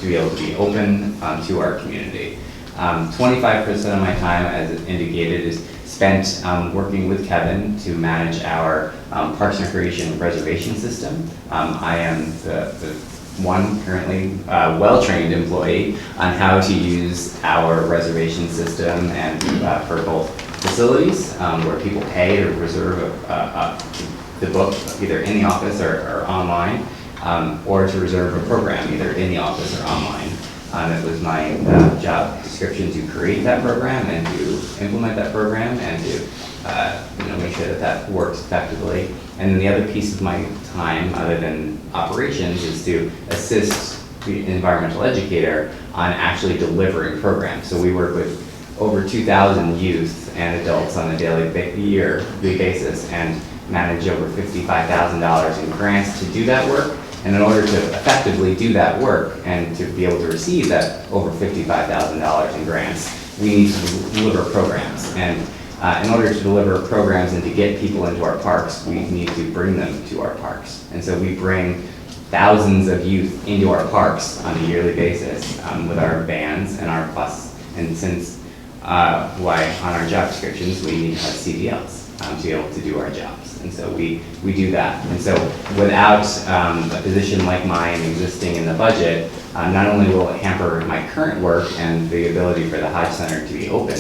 to be able to be open to our community. 25% of my time, as indicated, is spent working with Kevin to manage our Parks and Recreation reservation system. I am the one currently well-trained employee on how to use our reservation system and for both facilities where people pay to reserve the book either in the office or online, or to reserve a program either in the office or online. It was my job description to create that program and to implement that program and to make sure that that works effectively. And then the other piece of my time, other than operations, is to assist the environmental educator on actually delivering programs. So we work with over 2,000 youth and adults on a yearly basis and manage over $55,000 in grants to do that work. And in order to effectively do that work and to be able to receive that over $55,000 in grants, we need to deliver programs. And in order to deliver programs and to get people into our parks, we need to bring them to our parks. And so we bring thousands of youth into our parks on a yearly basis with our bands and our bus. And since why on our job descriptions we need to have CDLs to be able to do our jobs. And so we do that. And so without a position like mine existing in the budget, not only will it hamper my current work and the ability for the Hodge Center to be open,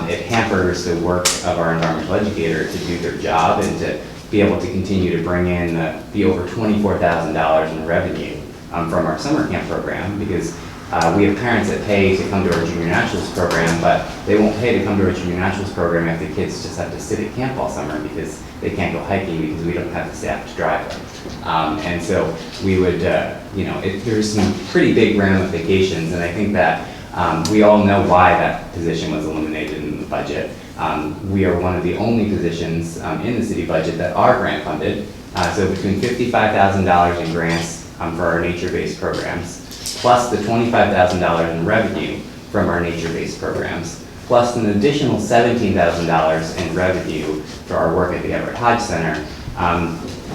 it hampers the work of our environmental educator to do their job and to be able to continue to bring in the over $24,000 in revenue from our summer camp program, because we have parents that pay to come to our junior naturals program, but they won't pay to come to our junior naturals program if the kids just have to sit at camp all summer because they can't go hiking because we don't have the staff to drive them. And so we would, there's some pretty big ramifications, and I think that we all know why that position was eliminated in the budget. We are one of the only positions in the city budget that are grant funded. So between $55,000 in grants for our nature-based programs, plus the $25,000 in revenue from our nature-based programs, plus an additional $17,000 in revenue for our work at the Everett Hodge Center,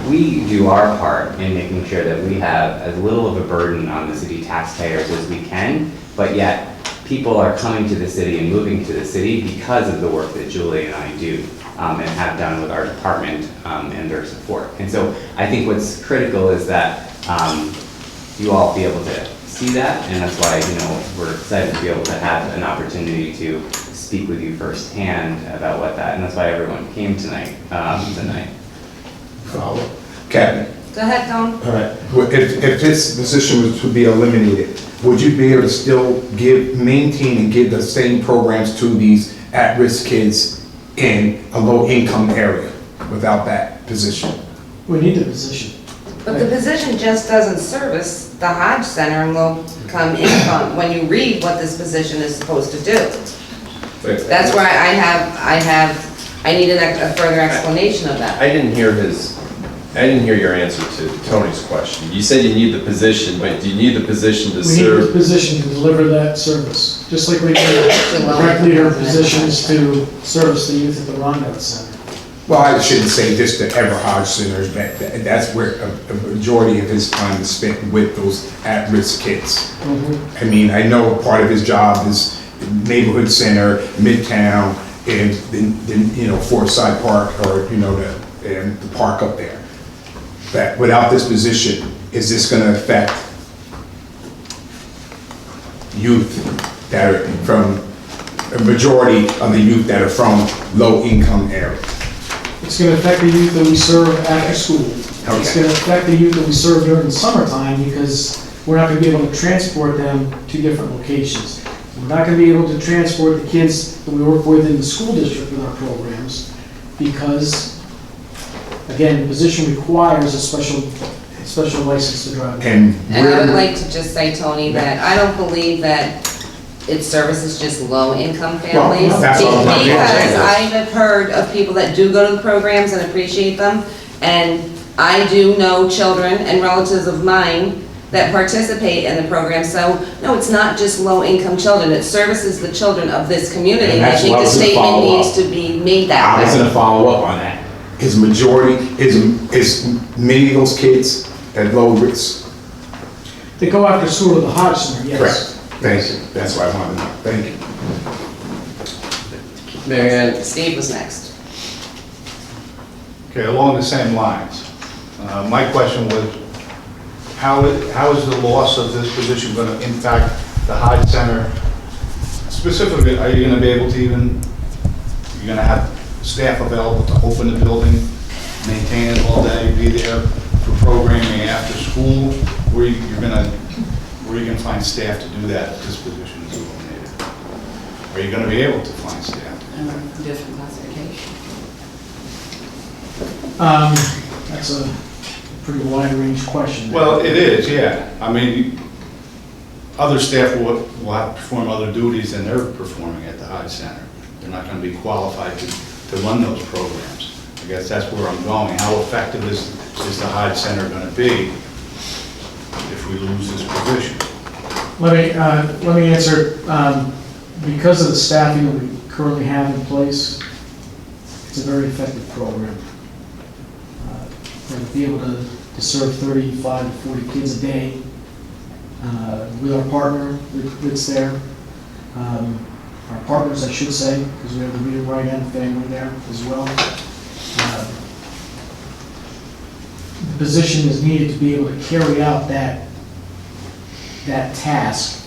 we do our part in making sure that we have as little of a burden on the city taxpayers as we can, but yet people are coming to the city and moving to the city because of the work that Julie and I do and have done with our department and their support. And so I think what's critical is that you all be able to see that, and that's why we're excited to be able to have an opportunity to speak with you firsthand about what that, and that's why everyone came tonight. Follow. Captain. Go ahead, Tom. All right. If this position was to be eliminated, would you be able to still maintain and give the same programs to these at-risk kids in a low-income area without that position? We need the position. But the position just doesn't service the Hodge Center and low-income income when you read what this position is supposed to do. That's why I needed a further explanation of that. I didn't hear your answer to Tony's question. You said you need the position, but do you need the position to We need the serve? position to deliver that service, just like we need direct leader positions to service the youth at the Rondout Center. Well, I shouldn't say just the Everett Hodge Center, but that's where a majority of his time is spent with those at-risk kids. I mean, I know part of his job is neighborhood center, Midtown, and then Forsyth Park, or the park up there. But without this position, is this going to affect youth that are from a majority of the youth that are from low-income areas? It's going to affect the youth that we serve after school. Okay. It's going to affect the youth that we serve during the summertime because we're not going to be able to transport them to different locations. We're not going to be able to transport the kids that we work with in the school district with our programs because, again, the position requires a special license to drive. And I would like to just say, Tony, that I don't believe that it services just low-income families. Well, that's all I'm because I saying. have heard of people that do go to the programs and appreciate them, and I do know children and relatives of mine that participate in the program. So, no, it's not just low-income children. It services the children of this community. And I think the statement needs to be made that way. I was going to follow up on that. Is many of those kids at low risk? They go after school at the Hodge Center, yes. Correct. Thank you. That's what I wanted to know. Thank you. Mary Ann, Steve was next. Okay, along the same lines, my question was, how is the loss of this position going to impact the Hyde Center? Specifically, are you going to be able to you're going to have staff available to open the building, maintain it all day, be there for programming after school? Where are you going to find staff to do that if this position is eliminated? Are you going to be able to find staff? Different classification. That's a pretty wide range question. Well, it is, yeah. I mean, other staff will have to perform other duties than they're performing at the Hyde Center. They're not going to be qualified to run those programs. I guess that's where I'm going. How effective is the Hyde Center going to be if we lose this position? Let me answer, because of the staffing that we currently have in place, it's a very effective program. To be able to serve 35 to 40 kids a day with our partner that's there. Our partners, I should say, because we have the Read and Write and family there as well. The position is needed to be able to carry out that task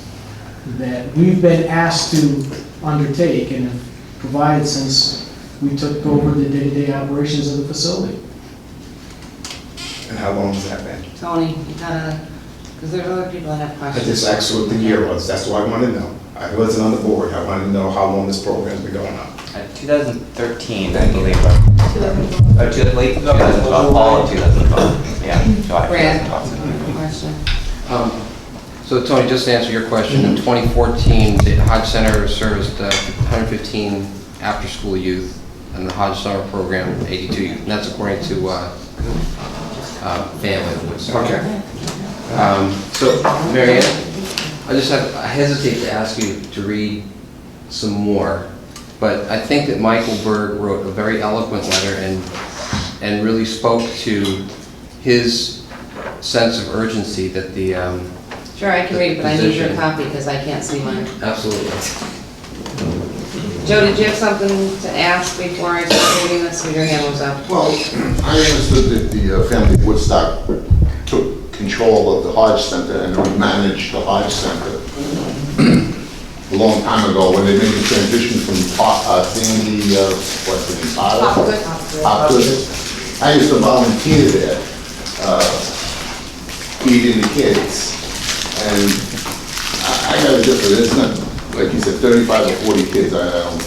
that we've been asked to undertake and have provided since we took over the day-to-day operations of the facility. And how long has that been? Tony, you gotta, because there's other people that have I questions. just asked what the year was. That's what I wanted to know. I wasn't on the board. I wanted to know how long this program's been going on. 2013, I believe. Late 2012, fall of 2012. Yeah, July Brad, 2012. question. so Tony, just to answer your question, in 2014, the Hodge Center serviced 115 after-school youth, and the Hodge Summer Program, 82 youth, and that's according to family. Okay. So, Mary Ann, I hesitate to ask you to read some more, but I think that Michael Berg wrote a very eloquent letter and really spoke to his sense of urgency that the Sure, I can read it, but I need your Position. copy because I can't see mine. absolutely. Joe, did you have something to ask before I start reading this? So your hand was up. Well, I understood that the family of Woodstock took control of the Hodge Center and managed the Hodge Center a long time ago when they made the transition from Sandy, what's the name, Hopgood. I used to volunteer there, feeding the kids. And I got a different, it's not, like you said, 35 or 40 kids, I don't,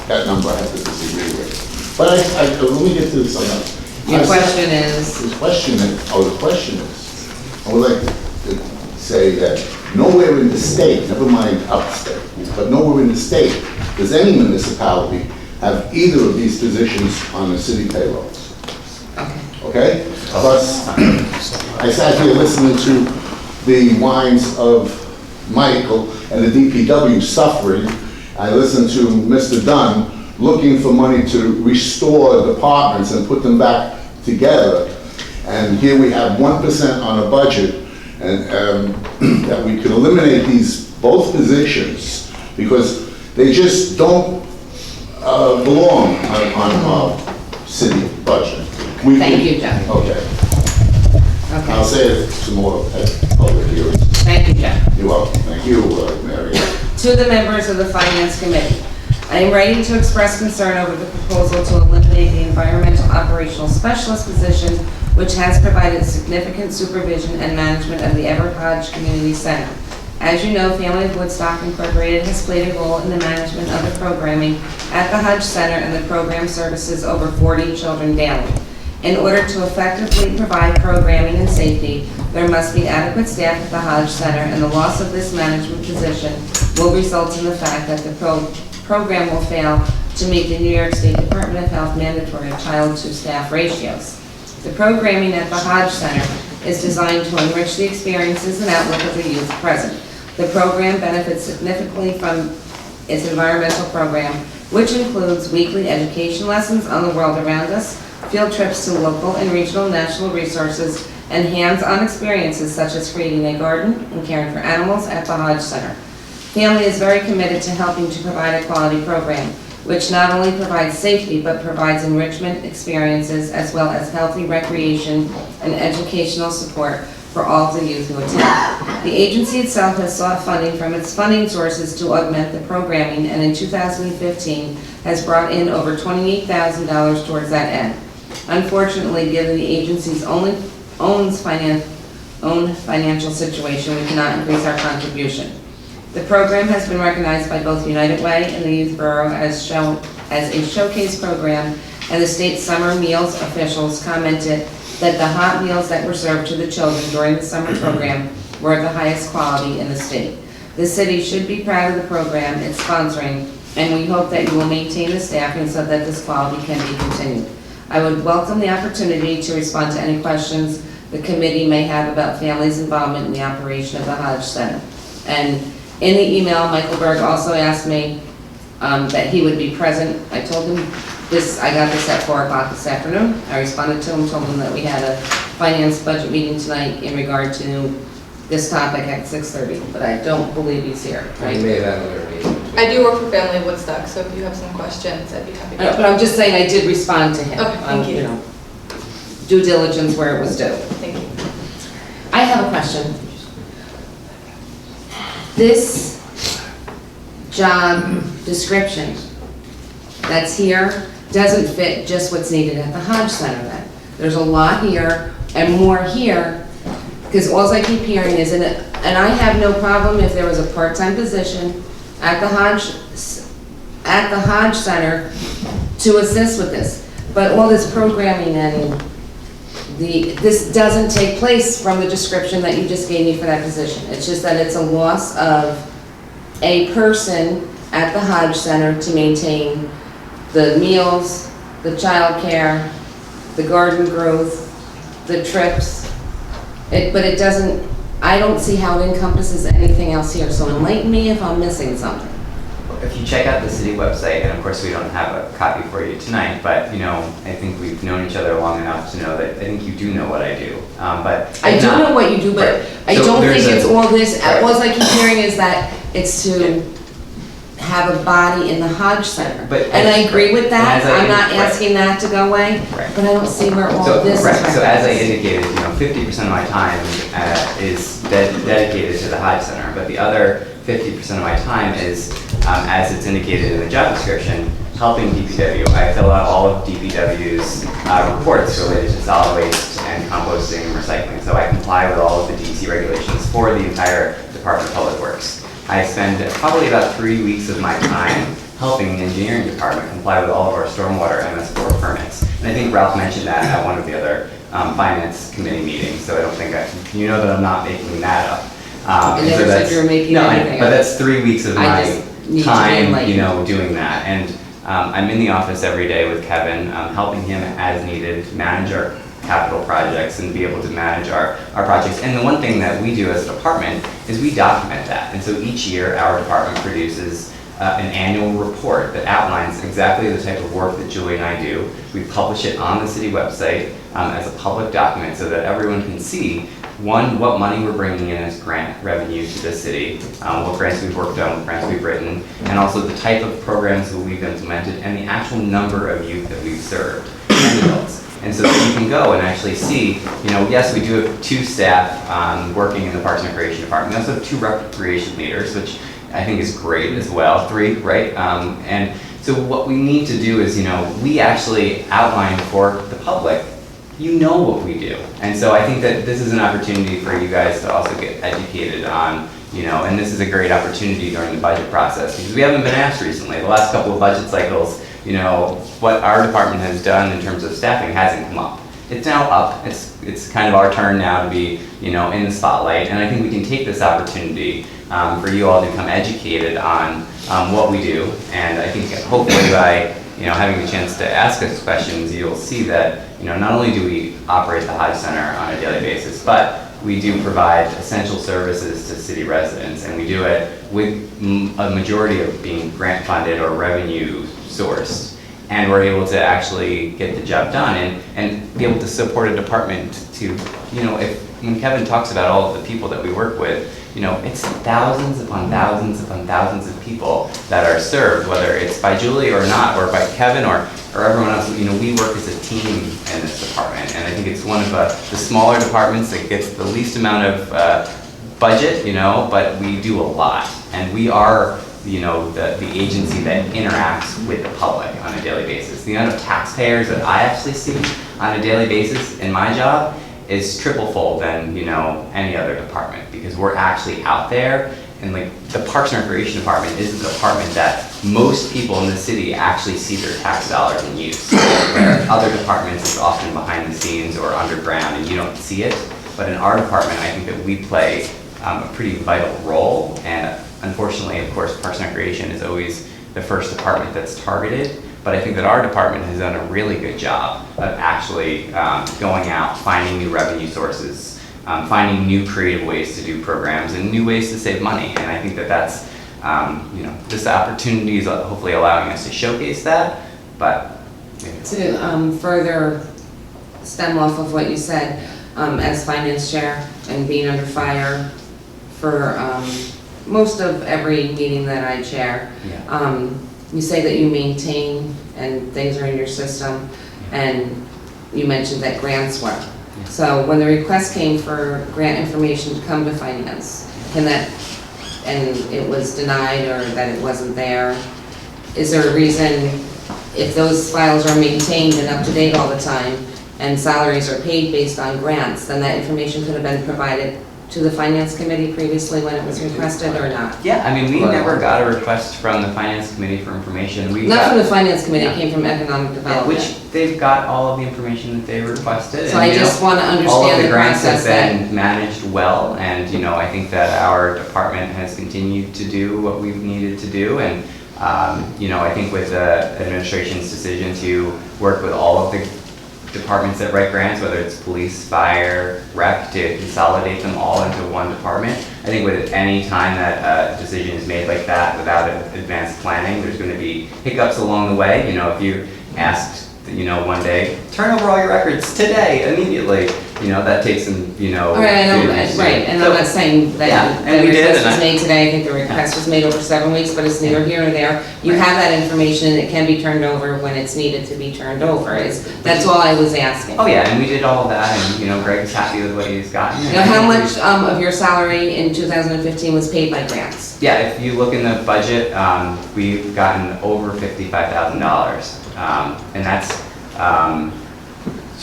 that number I have to disagree with. But let me get to something else. Your question is, The question is, I would like to say that nowhere in the state, never mind upstate, but nowhere in the state does any municipality have either of these positions on the city payroll. Okay? Plus, I sat here listening to the whines of Michael and the DPW suffering. I listened to Mr. Dunn looking for money to restore departments and put them back together. And here we have 1% on a budget, and that we could eliminate both positions because they just don't belong on our city budget. thank you, Joe. Okay. I'll Okay, say it some more at public hearings. thank you, Joe. You're welcome. Thank you, Mary. To the members of the Finance Committee, I am writing to express concern over the proposal to eliminate the Environmental Operational Specialist position, which has provided significant supervision and management of the Everett Hodge Community Center. As you know, Family of Woodstock Incorporated has played a role in the management of the programming at the Hodge Center, and the program services over 40 children daily. In order to effectively provide programming and safety, there must be adequate staff at the Hodge Center, and the loss of this management position will result in the fact that the program will fail to meet the New York State Department of Health mandatory child-to-staff ratios. The programming at the Hodge Center is designed to enrich the experiences and outlook of the youth present. The program benefits significantly from its environmental program, which includes weekly education lessons on the world around us, field trips to local and regional national resources, and hands-on experiences such as creating a garden and caring for animals at the Hodge Center. Family is very committed to helping to provide a quality program, which not only provides safety but provides enrichment experiences as well as healthy recreation and educational support for all the youth who attend. The agency itself has sought funding from its funding sources to augment the programming, and in 2015 has brought in over $28,000 towards that end. Unfortunately, given the agency's own financial situation, we cannot increase our contribution. The program has been recognized by both United Way and the Youth Bureau as a showcase program, and the state summer meals officials commented that the hot meals that were served to the children during the summer program were of the highest quality in the state. The city should be proud of the program it's sponsoring, and we hope that you will maintain the staffing so that this quality can be continued. I would welcome the opportunity to respond to any questions the committee may have about families' involvement in the operation of the Hodge Center. And in the email, Michael Berg also asked me that he would be present. I told him I got this at 4 o'clock this afternoon. I responded to him, told him that we had a finance budget meeting tonight in regard to this topic at 6:30, but I don't believe he's here, We right? may have another meeting. I do work for Family Woodstock, so if you have some questions, I'd be happy to. But I'm just saying I did respond to him. Okay, thank you. know, due diligence where it was due. Thank you. I have a question. This job description that's here doesn't fit just what's needed at the Hodge Center then. There's a lot here and more here, because all I keep hearing is, and I have no problem if there was a part-time position at the Hodge Center to assist with this. But all this programming and this doesn't take place from the description that you just gave me for that position. It's just that it's a loss of a person at the Hodge Center to maintain the meals, the child care, the garden growth, the trips. But it doesn't, I don't see how it encompasses anything else here, so enlighten me if I'm missing something. If you check out the city website, and of course we don't have a copy for you tonight, but I think we've known each other long enough to know that I think you do know what I do. But I if do not- know what you do, but Right. I So don't there's think it's all this, Right. all I keep hearing is that it's to have a body in the Hodge Center. But- And I agree with And that, as I- I'm not right. asking that to go away, Right. but I don't see where all So, this is. right, so as I referenced. indicated, 50% of my time is dedicated to the Hodge Center, but the other 50% of my time is, as it's indicated in the job description, helping DPW. I fill out all of DPW's reports related to solid waste and composting and recycling, so I comply with all of the DEC regulations for the entire Department of Public Works. I spend probably about 3 weeks of my time helping the engineering department comply with all of our stormwater MS4 permits. And I think Ralph mentioned that at one of the other finance committee meetings, so I don't think that I'm not making that up. I never so said that's- you were making no, anything but up. that's 3 weeks of I my just need to time, enlighten. doing that. And I'm in the office every day with Kevin, helping him as needed manage our capital projects and be able to manage our projects. And the one thing that we do as a department is we document that. And so each year, our department produces an annual report that outlines exactly the type of work that Julie and I do. We publish it on the city website as a public document so that everyone can see, one, what money we're bringing in as grant revenue to the city, what grants we've worked on, what grants we've written, and also the type of programs that we've implemented and the actual number of youth that we've served and adults. And so that you can go and actually see, yes, we do have 2 staff working in the Parks and Recreation Department. We also have 2 recreation leaders, which I think is great as well, 3, right? And so what we need to do is, we actually outline for the public, what we do. And so I think that this is an opportunity for you guys to also get educated on, and this is a great opportunity during the budget process, because we haven't been asked recently. The last couple of budget cycles, what our department has done in terms of staffing hasn't come up. It's now up. It's kind of our turn now to be, in the spotlight. And I think we can take this opportunity for you all to become educated on what we do. And I think hopefully by, having the chance to ask us questions, you'll see that, not only do we operate the Hodge Center on a daily basis, but we do provide essential services to city residents, and we do it with a majority of being grant funded or revenue sourced. And we're able to actually get the job done and be able to support a department to, when Kevin talks about all of the people that we work with, it's thousands upon thousands upon thousands of people that are served, whether it's by Julie or not, or by Kevin or everyone else. We work as a team in this department, and I think it's one of the smaller departments that gets the least amount of budget, but we do a lot, and we are the agency that interacts with the public on a daily basis. The amount of taxpayers that I actually see on a daily basis in my job is triple-fold than, any other department, because we're actually out there, and like the Parks and Recreation Department is the department that most people in the city actually see their tax dollars in use, where other departments is often behind the scenes or underground and you don't see it. But in our department, I think that we play a pretty vital role, and unfortunately, of course, Parks and Recreation is always the first department that's targeted, but I think that our department has done a really good job of actually going out, finding new revenue sources, finding new creative ways to do programs and new ways to save money. And I think that that's, this opportunity is hopefully allowing us to showcase that, but. To further stem off of what you said, as finance chair and being under fire for most of every meeting that I chair, you say that you maintain and things are in your system, and you mentioned that grants were. So when the request came for grant information to come to finance, and it was denied or that it wasn't there, is there a reason, if those files are maintained and up to date all the time and salaries are paid based on grants, then that information could have been provided to the finance committee previously when it was requested or not? Yeah, we never got a request from the finance committee for information. Not from the finance committee, it came from economic development. Which they've got all of the information that they requested. So I just want to all of understand the the grants have process then. been managed well, and I think that our department has continued to do what we've needed to do, and I think with the administration's decision to work with all of the departments that write grants, whether it's police, fire, rec, to consolidate them all into one department. I think with any time that a decision is made like that without advanced planning, there's going to be hiccups along the way. If you asked, one day, turn over all your records today, immediately, that takes some, All right, I know, right, and I'm not saying that the request was made today, I think the request was made over 7 weeks, but it's neither here nor there. You have that information, and it can be turned over when it's needed to be turned over, that's all I was asking. Oh yeah, and we did all of that, and Greg's happy with what he's gotten. How much of your salary in 2015 was paid by grants? Yeah, if you look in the budget, we've gotten over $55,000, and that's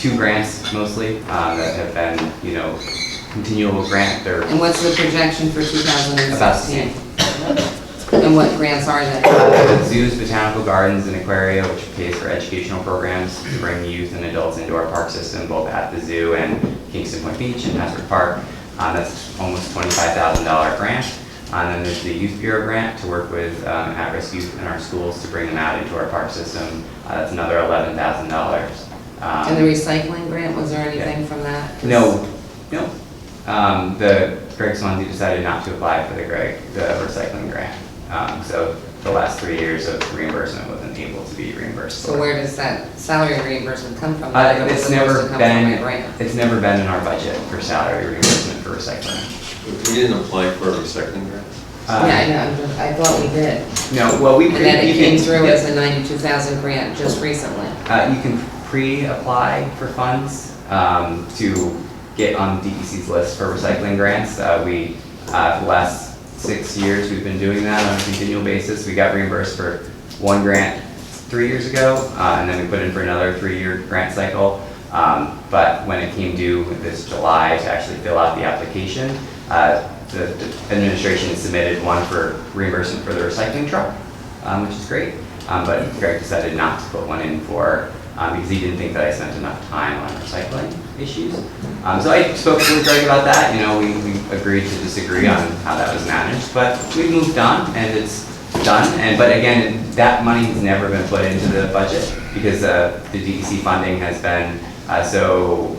2 grants mostly that have been, continual grant. And what's the projection for 2016? About the same. And what grants are they? The zoos, botanical gardens, and aquaria, which pays for educational programs to bring youth and adults into our park system, both at the zoo and Kingston Point Beach and Hasbrook Park. That's almost $25,000 grant. And then there's the Youth Bureau grant to work with at-risk youth in our schools to bring them out into our park system. That's another $11,000. And the recycling grant, was there anything from that? No. Greg Swansea decided not to apply for the recycling grant. So the last 3 years of reimbursement wasn't able to be reimbursed. So where does that salary reimbursement come from? It's never been in our budget for salary reimbursement for recycling. We didn't apply for a recycling grant? Yeah, I know, I thought we did. No, well, And then it came through as a 92,000 grant just recently. You can pre-apply for funds to get on DEC's list for recycling grants. For the last 6 years, we've been doing that on a continual basis. We got reimbursed for 1 grant 3 years ago, and then we put in for another 3-year grant cycle. But when it came due this July to actually fill out the application, the administration submitted one for reimbursement for the recycling truck, which is great. But Greg decided not to put one in for, because he didn't think that I spent enough time on recycling issues. So I spoke with Greg about that. We agreed to disagree on how that was managed, but we moved on and it's done. But again, that money has never been put into the budget because the DEC funding has been so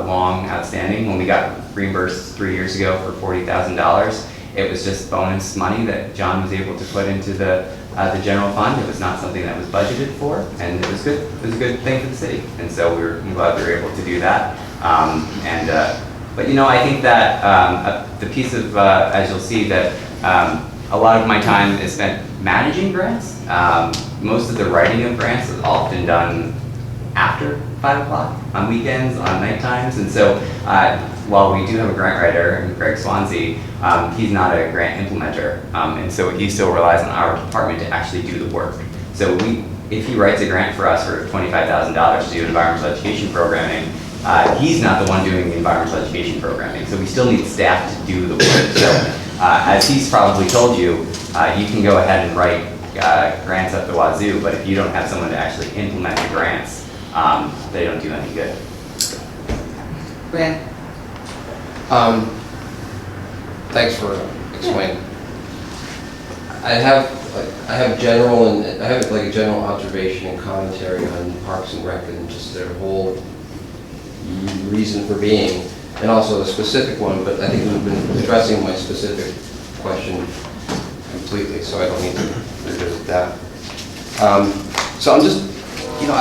long outstanding. When we got reimbursed 3 years ago for $40,000, it was just bonus money that John was able to put into the general fund. It was not something that was budgeted for, and it was good. It was a good thing for the city, and so I'm glad we were able to do that. But you know, I think that the piece of, as you'll see, that a lot of my time is spent managing grants. Most of the writing of grants is often done after 5 o'clock, on weekends, on night times. And so while we do have a grant writer, Greg Swansea, he's not a grant implementer. And so he still relies on our department to actually do the work. So if he writes a grant for us for $25,000 to do environmental education programming, he's not the one doing the environmental education programming. So we still need staff to do the work. So as he's probably told you, you can go ahead and write grants up the wazoo, but if you don't have someone to actually implement the grants, they don't do any good. Brad? Thanks for explaining. I have general and I have like a general observation and commentary on Parks and Rec and just their whole reason for being, and also a specific one, but I think we've been addressing my specific question completely, so I don't need to revisit that. So I'm just, you know,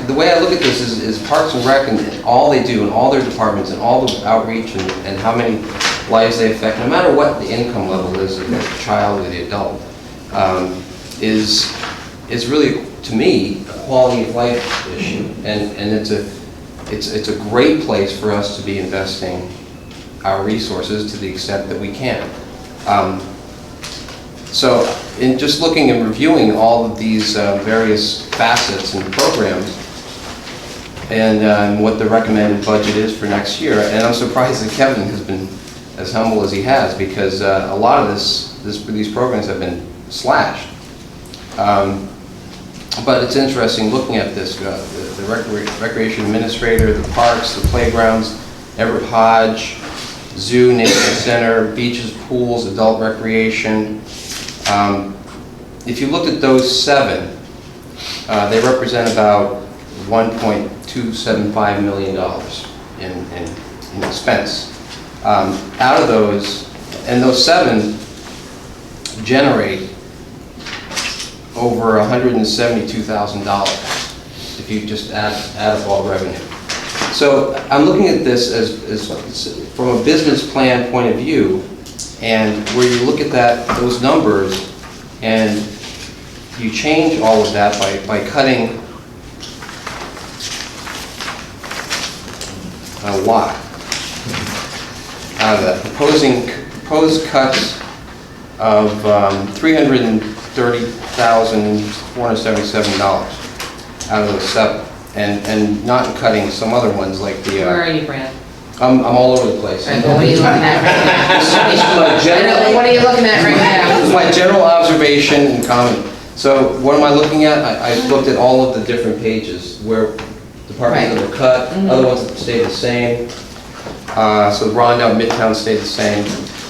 the way I look at this is Parks and Rec and all they do and all their departments and all the outreach and how many lives they affect, no matter what the income level is of the child or the adult, is really, to me, a quality of life issue. And it's a great place for us to be investing our resources to the extent that we can. So in just looking and reviewing all of these various facets and programs and what the recommended budget is for next year, and I'm surprised that Kevin has been as humble as he has, because a lot of these programs have been slashed. But it's interesting looking at this, the recreation administrator, the parks, the playgrounds, Everett Hodge, zoo, nature center, beaches, pools, adult recreation. If you looked at those 7, they represent about $1.275 million in expense. Out of those, and those 7 generate over $172,000 if you just add up all revenue. So I'm looking at this as from a business plan point of view, and where you look at those numbers and you change all of that by cutting a lot out of that. Proposed cuts of $330,477 out of those 7, and not cutting some other ones like the. Where are you, Brad? I'm all over the place. What are you looking at right now? What are you looking at right now? This is my general observation and comment. So what am I looking at? I looked at all of the different pages where departments that were cut, other ones that stayed the same. So the Rondown Midtown stayed the same.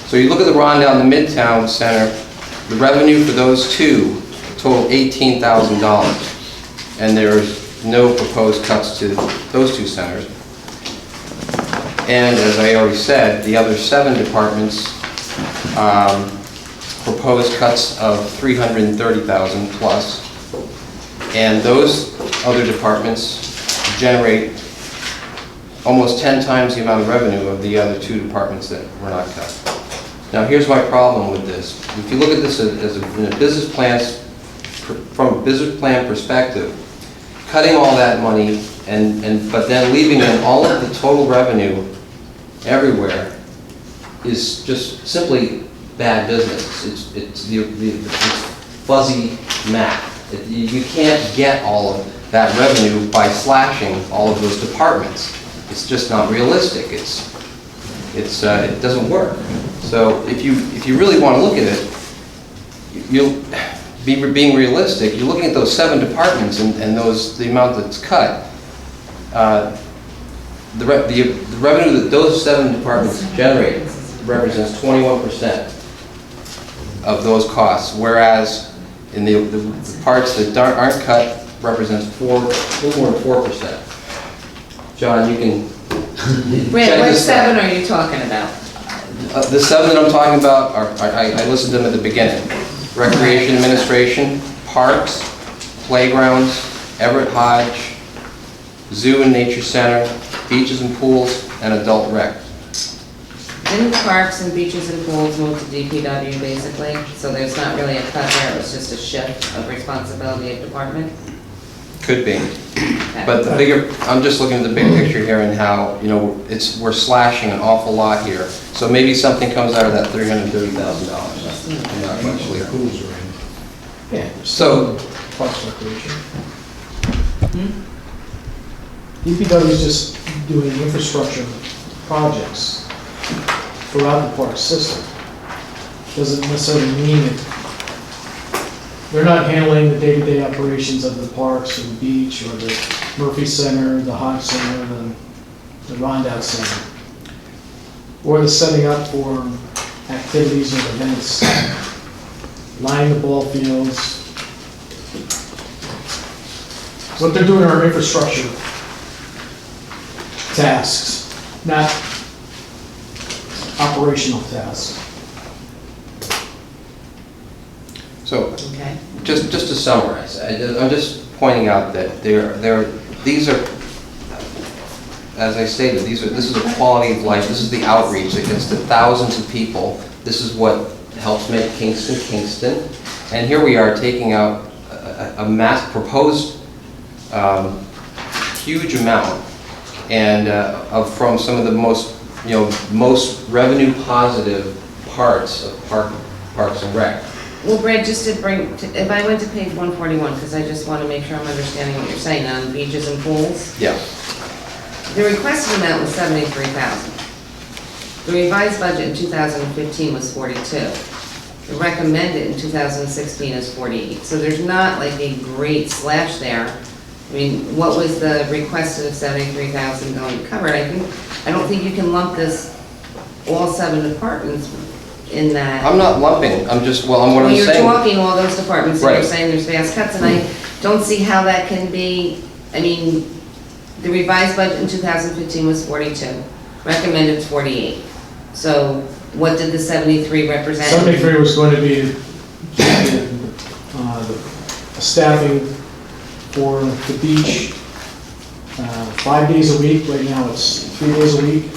So you look at the Rondown, the Midtown Center, the revenue for those 2 total $18,000, and there's no proposed cuts to those 2 centers. And as I already said, the other 7 departments proposed cuts of $330,000 plus, and those other departments generate almost 10 times the amount of revenue of the other 2 departments that were not cut. Now here's my problem with this. If you look at this in a business plan, from a business plan perspective, cutting all that money but then leaving in all of the total revenue everywhere is just simply bad business. It's fuzzy math. You can't get all of that revenue by slashing all of those departments. It's just not realistic. It doesn't work. So if you really want to look at it, you'll be being realistic. You're looking at those 7 departments and the amount that's cut. The revenue that those 7 departments generate represents 21% of those costs, whereas in the parts that aren't cut represents a little more than 4%. John, you can Brad, what 7 are you talking about? the 7 that I'm talking about I listed them at the beginning: recreation administration, parks, playgrounds, Everett Hodge, zoo and nature center, beaches and pools, and adult rec. Didn't parks and beaches and pools move to DPW basically? So there's not really a cut there, it was just a shift of responsibility of department? Could be. Okay. But the bigger, I'm just looking at the big picture here and how, you know, we're slashing an awful lot here. So maybe something comes out of that $330,000. I'm not quite Actually, sure. pools are in. Yeah. So, Parks Recreation. DPW is just doing infrastructure projects throughout the park system. Doesn't necessarily mean that they're not handling the day-to-day operations of the parks or the beach or the Murphy Center, the Hodge Center, the Rondout Center, or the setting up for activities or events, lining the ball fields. What they're doing are infrastructure tasks, not operational tasks. so Okay. just to summarize, I'm just pointing out that these are, as I stated, this is a quality of life. This is the outreach that gets to thousands of people. This is what helps make Kingston, Kingston. And here we are taking out a mass proposed huge amount and from some of the most, most revenue positive parts of Parks and Rec. Well, Brad, just to bring, if I went to page 141, because I just want to make sure I'm understanding what you're saying on beaches and pools. Yeah. The requested amount was $73,000. The revised budget in 2015 was $42,000. The recommended in 2016 is $48,000. So there's not like a great slash there. I mean, what was the requested of $73,000 going to cover? I don't think you can lump this, all 7 departments in that. I'm not lumping, I'm just, what I'm When you're saying. talking all those departments, and you're Right. saying there's vast cuts, and I don't see how that can be, I mean, the revised budget in 2015 was 42, recommended is 48. So what did the 73 represent? 73 was going to be the staffing for the beach, 5 days a week. Right now it's 3 days a week,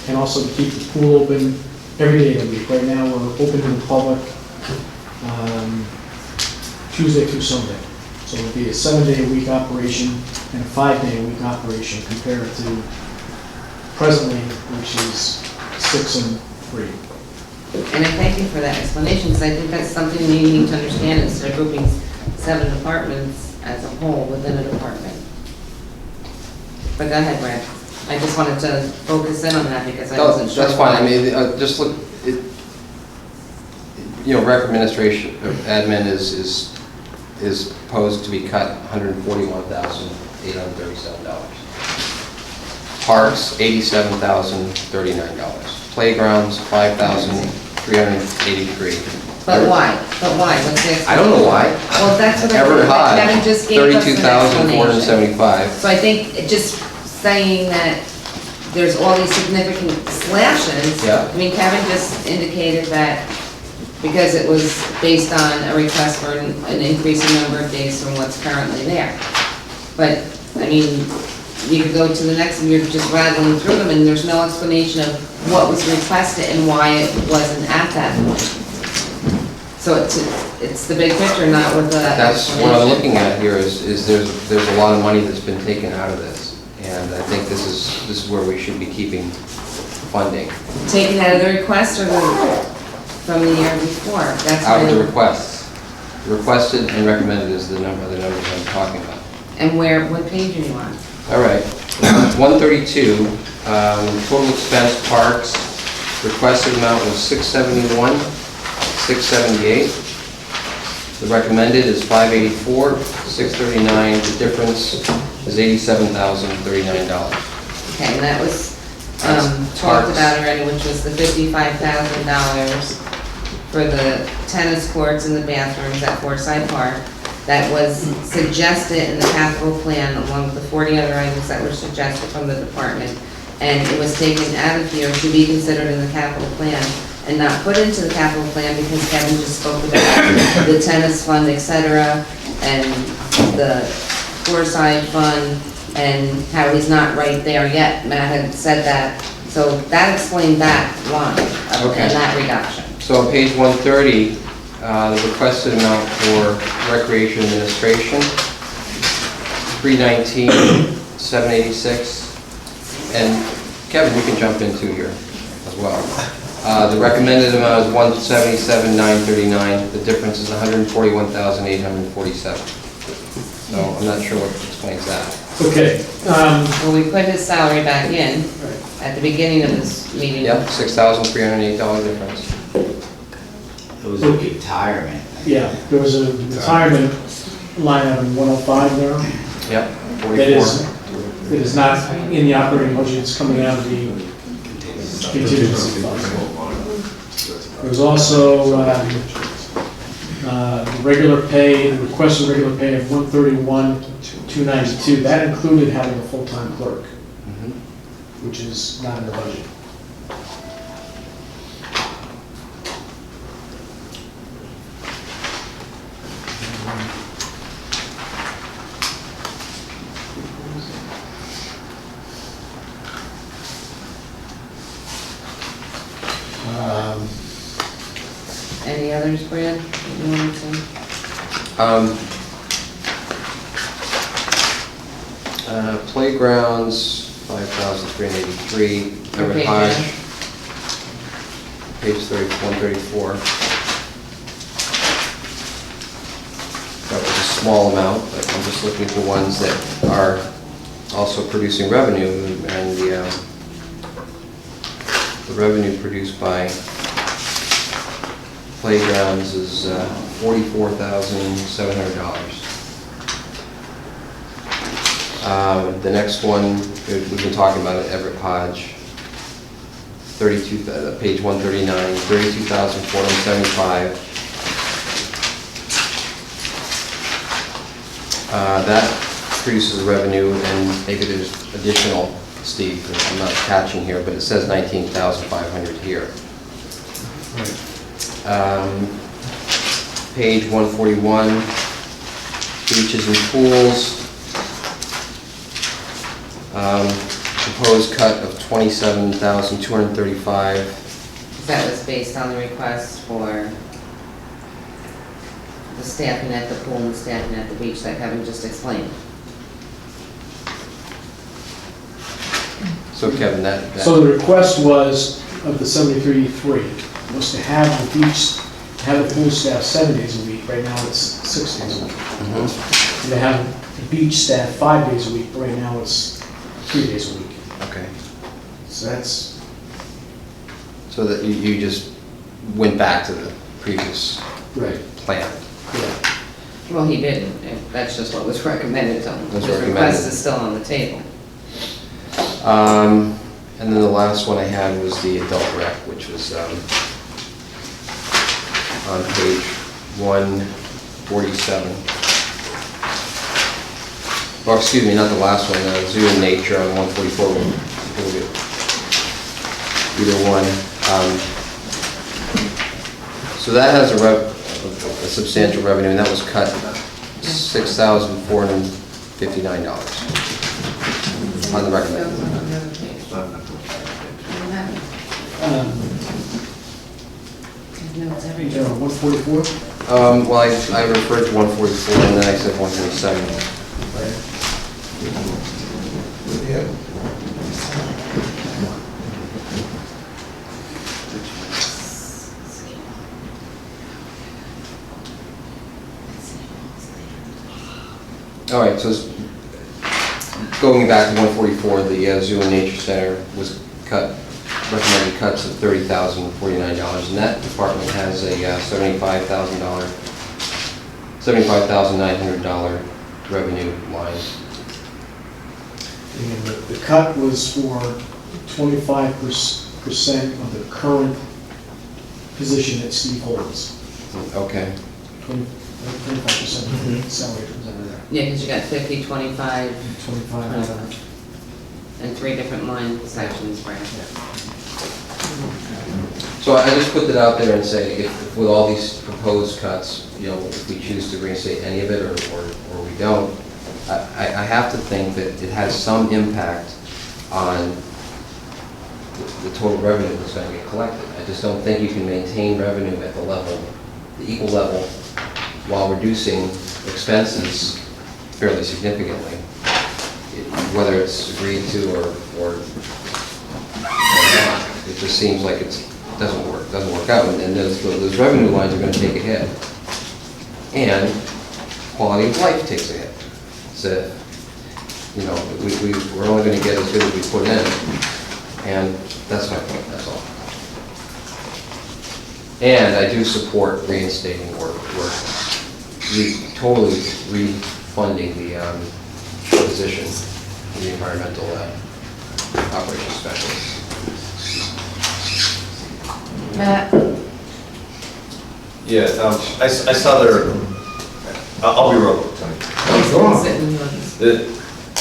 and also to keep the pool open every day of the week. Right now we're open to the public Tuesday through Sunday. So it'll be a 7-day-a-week operation and a 5-day-a-week operation compared to presently, which is 6 and 3. And I thank you for that explanation, because I think that's something we need to understand instead of grouping 7 departments as a whole within a department. But go ahead, Brad. I just wanted to focus in on that because I wasn't sure. That's fine, I why. mean, just look, rec administration, admin is proposed to be cut $141,837. Parks, $87,039. Playgrounds, $5,383. But why? What's the explanation? I don't know why. Well, that's what Everett Kevin High, just gave us an explanation. $32,475. So I think just saying that there's all these significant slashes. Yeah. I mean, Kevin just indicated that because it was based on a request for an increasing number of days from what's currently there. But, I mean, you could go to the next and you're just rattling through them and there's no explanation of what was requested and why it wasn't at that point. So it's the big picture, not with the That's what I'm looking at here is there's a lot of money that's been taken out of this. And I think this is where we should be keeping funding. Taken out of the request or from the year before? That's Out of the really- requests. Requested and recommended is the numbers I'm talking about. And what page are you on? All right, 132, total expense parks, requested amount was $671,678. The recommended is $584,639. The difference is $87,039. Okay, and that was That's talked parks. about already, which was the $55,000 for the tennis courts and the bathrooms at Forsyth Park. That was suggested in the capital plan along with the 40 other items that were suggested from the department. And it was taken out of here to be considered in the capital plan and not put into the capital plan because Kevin just spoke about the tennis fund, et cetera, and the Forsyth fund, and how he's not right there yet. Matt had said that, so that explained that line Okay. and that reduction. So on page 130, the requested amount for recreation administration, 319,786. And Kevin, you can jump in too here as well. The recommended amount is 177,939. The difference is 141,847. So I'm not sure what explains that. Okay, Well, we put his salary back in at the beginning of this meeting. Yep, $6,308 difference. It was a retirement. yeah, there was a retirement line item 105 there. Yep, That is, 44. that is not in the operating budget, it's coming out of the contingency fund. There's also the regular pay, the requested regular pay of $131,292. That included having a full-time clerk, Mhm. which is not in the budget. Any others, Brad, that you wanted to? Playgrounds, 5,383. What page, High, Jen? page 134. That was a small amount, but I'm just looking for ones that are also producing revenue, and the revenue produced by playgrounds is $44,700. The next one, we've been talking about it, Everett Hodge, page 139, 32,475. That produces revenue, and maybe there's additional, Steve, I'm not catching here, but it says 19,500 here. Page 141, beaches and pools. Proposed cut of 27,235. That was based on the request for the staffing at the pool and staffing at the beach that Kevin just explained. So Kevin, that So the request was, of the 73.3, was to have the beach, have the pool staff 7 days a week, right now it's 6 days a week. Mhm. And to have the beach staff 5 days a week, right now it's 3 days a week. Okay. So that's, So that you just went back to the previous right, plan. yeah. Well, he didn't, that's just what was recommended to him. Was His recommended. request is still on the table. And then the last one I had was the adult rec, which was on page 147. Oh, excuse me, not the last one, Zoo and Nature on 144. We'll get either one. So that has a substantial revenue, and that was cut $6,459 on the recommended. No, it's every You're on 144? Well, I referred to 144, and then I said 147. All right, so going back to 144, the Zoo and Nature Center was cut, recommended cuts of $30,049, and that department has a $75,900 revenue line. And the cut was for 25% of the current position that Steve holds. Okay. 25% of the salary comes out of there. Yeah, because you got 50, 25, 25. and 3 different line sections, right? So I just put that out there and say, if with all these proposed cuts, you know, if we choose to reinstate any of it or we don't, I have to think that it has some impact on the total revenue that's going to get collected. I just don't think you can maintain revenue at the equal level, while reducing expenses fairly significantly, whether it's agreed to or not. It just seems like it doesn't work out, and those revenue lines are going to take a hit. And quality of life takes a hit. So, you know, we're only going to get as good as we put in, and that's my point, that's all. And I do support reinstating or totally refunding the position, the environmental operations specialist. Matt? Yeah, I saw their, I'll be real quick, Tony.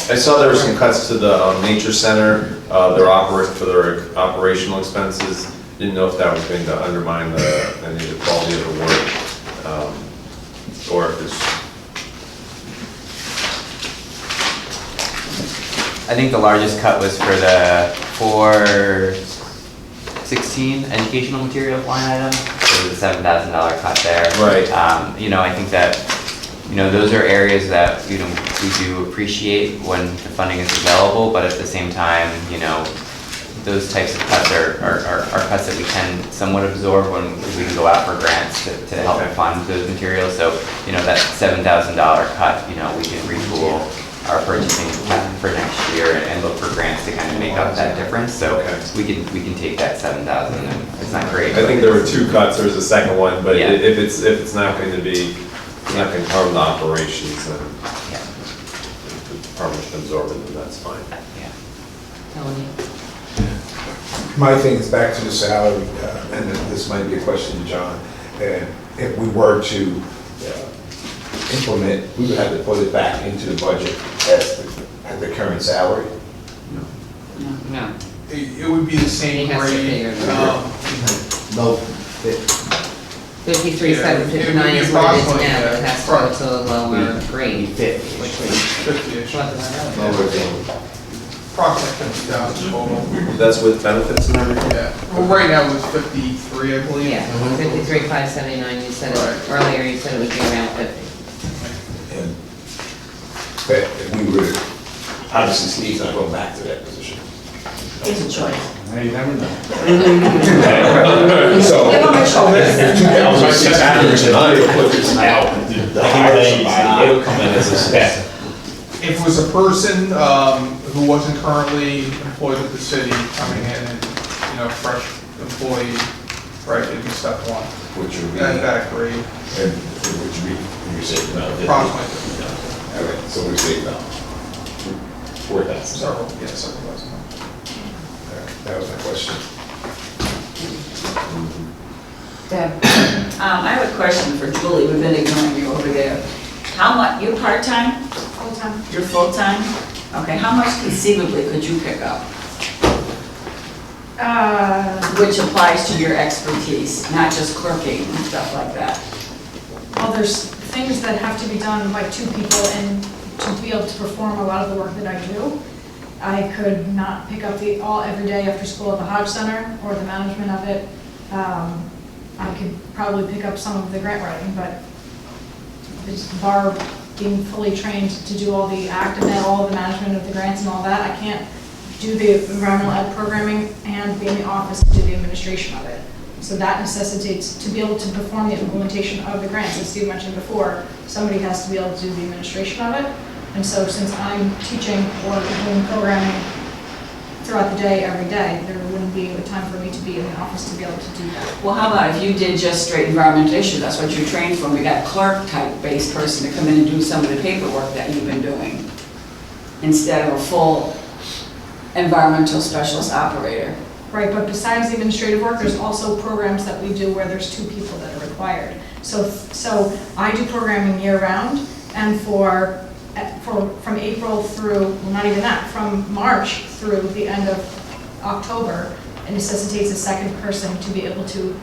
I saw there were some cuts to the nature center, for their operational expenses. Didn't know if that was going to undermine any of the quality of the work, or if it's. I think the largest cut was for the 416 educational materials line item. There was a $7,000 cut there. Right. You know, I think that, you know, those are areas that, you know, we do appreciate when the funding is available, but at the same time, you know, those types of cuts are cuts that we can somewhat absorb when we can go out for grants to help fund those materials. So, you know, that $7,000 cut, you know, we can retool our purchasing for next year and look for grants to kind of make up that difference. So we can take that 7,000, and it's not great. I think there were two cuts. There's a second one, but Yeah. if it's not going to be, it's not going to harm the operations, then Yeah. if the department can absorb it, then that's fine. Yeah. Tony? My thing is back to the salary, and this might be a question to John. And if we were to implement, we would have to put it back into the budget at the current salary. No. It would be the same He has to rate. figure it No, 53,759 is what it is now, but it has to go to a lower grade, 50. which was 50-ish. what was that? Lower than, Approximately 50,000 total. That's with benefits and everything? Yeah. Well, right now it's 53, I believe. Yeah, 53,579, you said it, earlier you said it would be around 50. And that if we were, obviously Steve's not going back to that position. It's a choice. you never know. So. Give him a choice. 2,600 tonight, put this out, to hire somebody, it'll come in as a step. If it was a person who wasn't currently employed with the city coming in and, you know, fresh employee, right, it'd be step one. Which would be, At that grade, and which would be, you say, no. approximately 50,000. All right, so we say no. 4,000. Several, yeah, several thousand. That was my question. Deb? I have a question for Julie, we've been ignoring you over there. How much, you're part-time? Full-time. You're full-time? Okay, how much conceivably could you pick up? Which applies to your expertise, not just clerking and stuff like that. Well, there's things that have to be done by two people, and to be able to perform a lot of the work that I do, I could not pick up every day after school at the Hodge Center or the management of it. I could probably pick up some of the grant writing, but it's Barb being fully trained to do all the all the management of the grants and all that. I can't do the environmental ed programming and be in the office to do the administration of it. So that necessitates, to be able to perform the implementation of the grants, as Steve mentioned before, somebody has to be able to do the administration of it. And so since I'm teaching or doing programming throughout the day, every day, there wouldn't be a time for me to be in the office to be able to do that. Well, how about if you did just straight environmental issues, that's what you're trained for, we got a clerk-type based person to come in and do some of the paperwork that you've been doing, instead of a full environmental specialist operator. Right, but besides the administrative work, there's also programs that we do where there's two people that are required. So I do programming year-round, and from April through, well, not even that, from March through the end of October, it necessitates a second person to be able to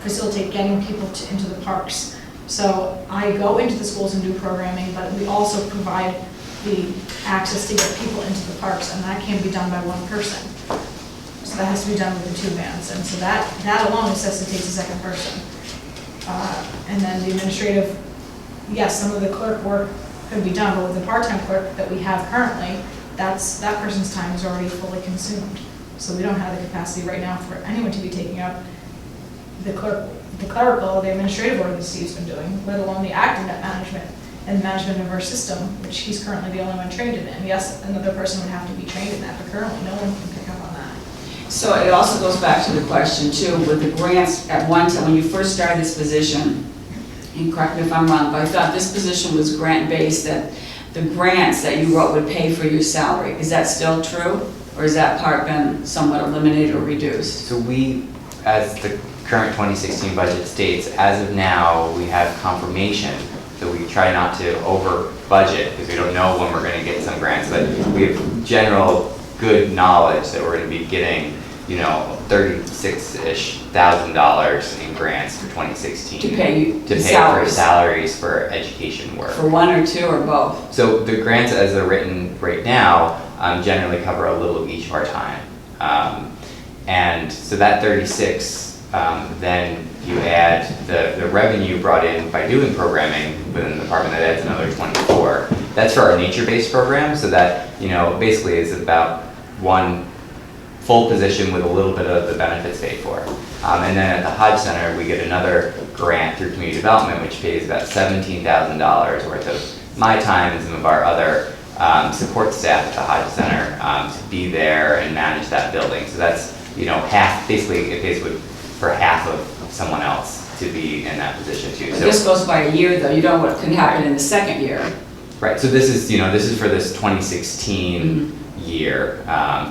facilitate getting people into the parks. So I go into the schools and do programming, but we also provide the access to get people into the parks, and that can't be done by one person. So that has to be done with the two vans, and so that alone necessitates a second person. And then the administrative, yes, some of the clerk work could be done, but with the part-time clerk that we have currently, that person's time is already fully consumed. So we don't have the capacity right now for anyone to be taking up the clerical, the administrative work that Steve's been doing, let alone the active management and management of our system, which he's currently the only one trained in it. And yes, another person would have to be trained in that, but currently no one can pick up on that. So it also goes back to the question too, with the grants, at one time, when you first started this position, and correct me if I'm wrong, but I thought this position was grant-based, that the grants that you wrote would pay for your salary. Is that still true? Or has that part been somewhat eliminated or reduced? So we, as the current 2016 budget states, as of now, we have confirmation. So we try not to over budget because we don't know when we're going to get some grants, but we have general good knowledge that we're going to be getting, you know, $36,000-ish in grants for 2016 To pay you to pay salaries. for salaries for education work. For one or two or both? So the grants as they're written right now generally cover a little of each of our time. And so that 36, then you add the revenue brought in by doing programming within the department, that adds another 24. That's for our nature-based program, so that, you know, basically is about one full position with a little bit of the benefits paid for. And then at the Hodge Center, we get another grant through community development, which pays about $17,000 worth of my time and some of our other support staff at the Hodge Center to be there and manage that building. So that's, you know, half, basically it pays for half of someone else to be in that position too. But So this goes by a year though, you don't know what can happen in the second year. right, so this is, you know, this is for this 2016 year.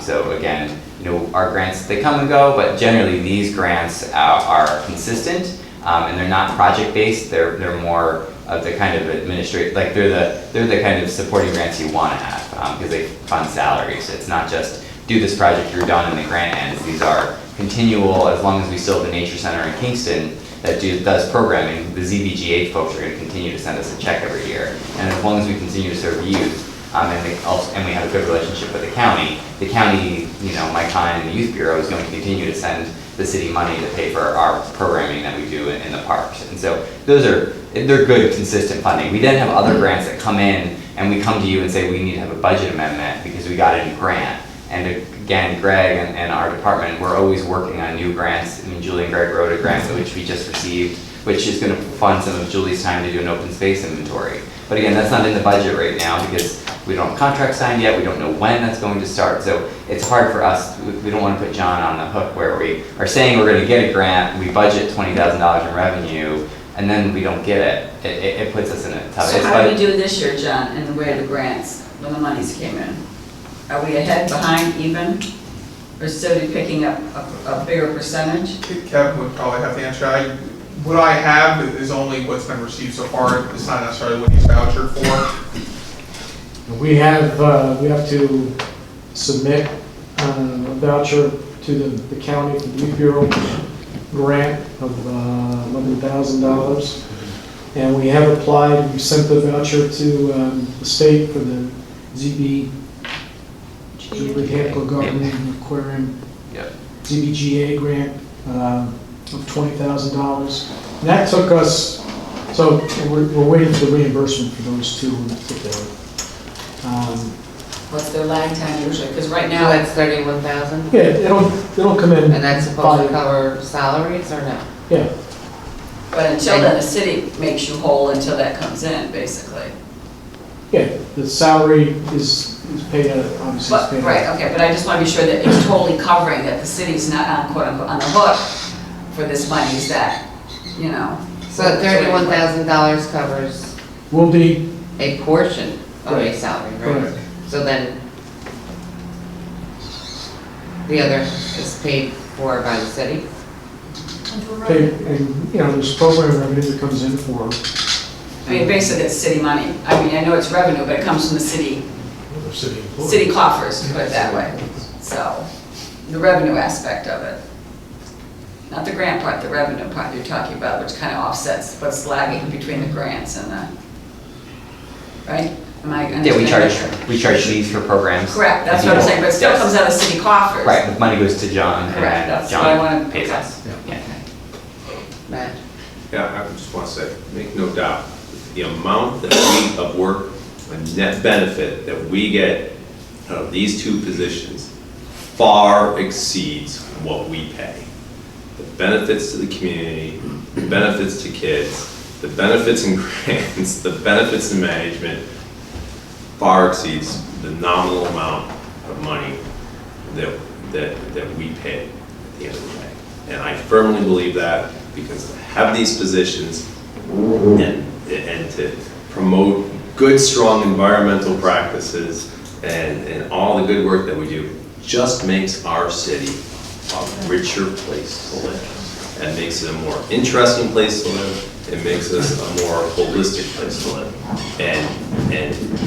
So again, you know, our grants, they come and go, but generally these grants are consistent, and they're not project-based. They're more of the kind of administrative, like they're the kind of supporting grants you want to have, because they fund salaries. It's not just do this project, you're done, and the grant ends. These are continual, as long as we still have the Nature Center in Kingston that does programming, the ZBGH folks are going to continue to send us a check every year. And as long as we continue to serve youth, and we have a good relationship with the county, you know, my kind and the Youth Bureau is going to continue to send the city money to pay for our programming that we do in the parks. And so they're good, consistent funding. We then have other grants that come in, and we come to you and say we need to have a budget amendment because we got a new grant. And again, Greg and our department, we're always working on new grants. I mean, Julie and Greg wrote a grant which we just received, which is going to fund some of Julie's time to do an open space inventory. But again, that's not in the budget right now because we don't have contract signed yet. We don't know when that's going to start. So it's hard for us. We don't want to put John on the hook where we are saying we're going to get a grant, we budget $20,000 in revenue, and then we don't get it. It puts us in a tough. So how do we do this year, John, in the way of the grants, when the monies came in? Are we ahead, behind, even? Or still be picking up a bigger percentage? Kevin would probably have the answer. What I have is only what's been received so far. It's not necessarily what he's vouchered for. We have to submit a voucher to the county for the Youth Bureau grant of $11,000. And we have applied, we sent the voucher to the state for the Botanical Garden and Aquarium ZBGA grant of $20,000. And that took us, so we're waiting for the reimbursement for those two in particular. What's their lag time usually? Because right So now, that's 31,000? Yeah, it'll come in. And that's supposed to cover salaries or no? Yeah, but until then, the city makes you whole until that comes in, basically. yeah, the salary is paid out, obviously it's But, paid out. right, okay, but I just want to be sure that it's totally covering, that the city's not on, quote unquote, on the hook for this money, is that, you know? So that $31,000 covers Will be, a portion of a Right. salary, right? Correct. So then the other is paid for by the city? paid, and, you know, there's program revenue that comes in for, I mean, basically, it's city money. I mean, I know it's revenue, but it comes from the city coffers, put it that way. So, the revenue aspect of it. Not the grant part, the revenue part you're talking about, which kind of offsets what's lagging between the grants and the, right? Am I Yeah, understanding? we charge fees for programs. Correct, that's what I'm saying, but it still comes out of city coffers. Right, the money goes to John, and Correct, then that's what I John wanted- pays us. Yeah. Matt? Yeah, I just want to say, make no doubt, the amount of work and net benefit that we get out of these two positions far exceeds what we pay. The benefits to the community, the benefits to kids, the benefits and grants, the benefits and management far exceeds the nominal amount of money that we pay at the end of the day. And I firmly believe that, because to have these positions and to promote good, strong environmental practices and all the good work that we do just makes our city a richer place to live. And makes it a more interesting place to live. It makes us a more holistic place to live. And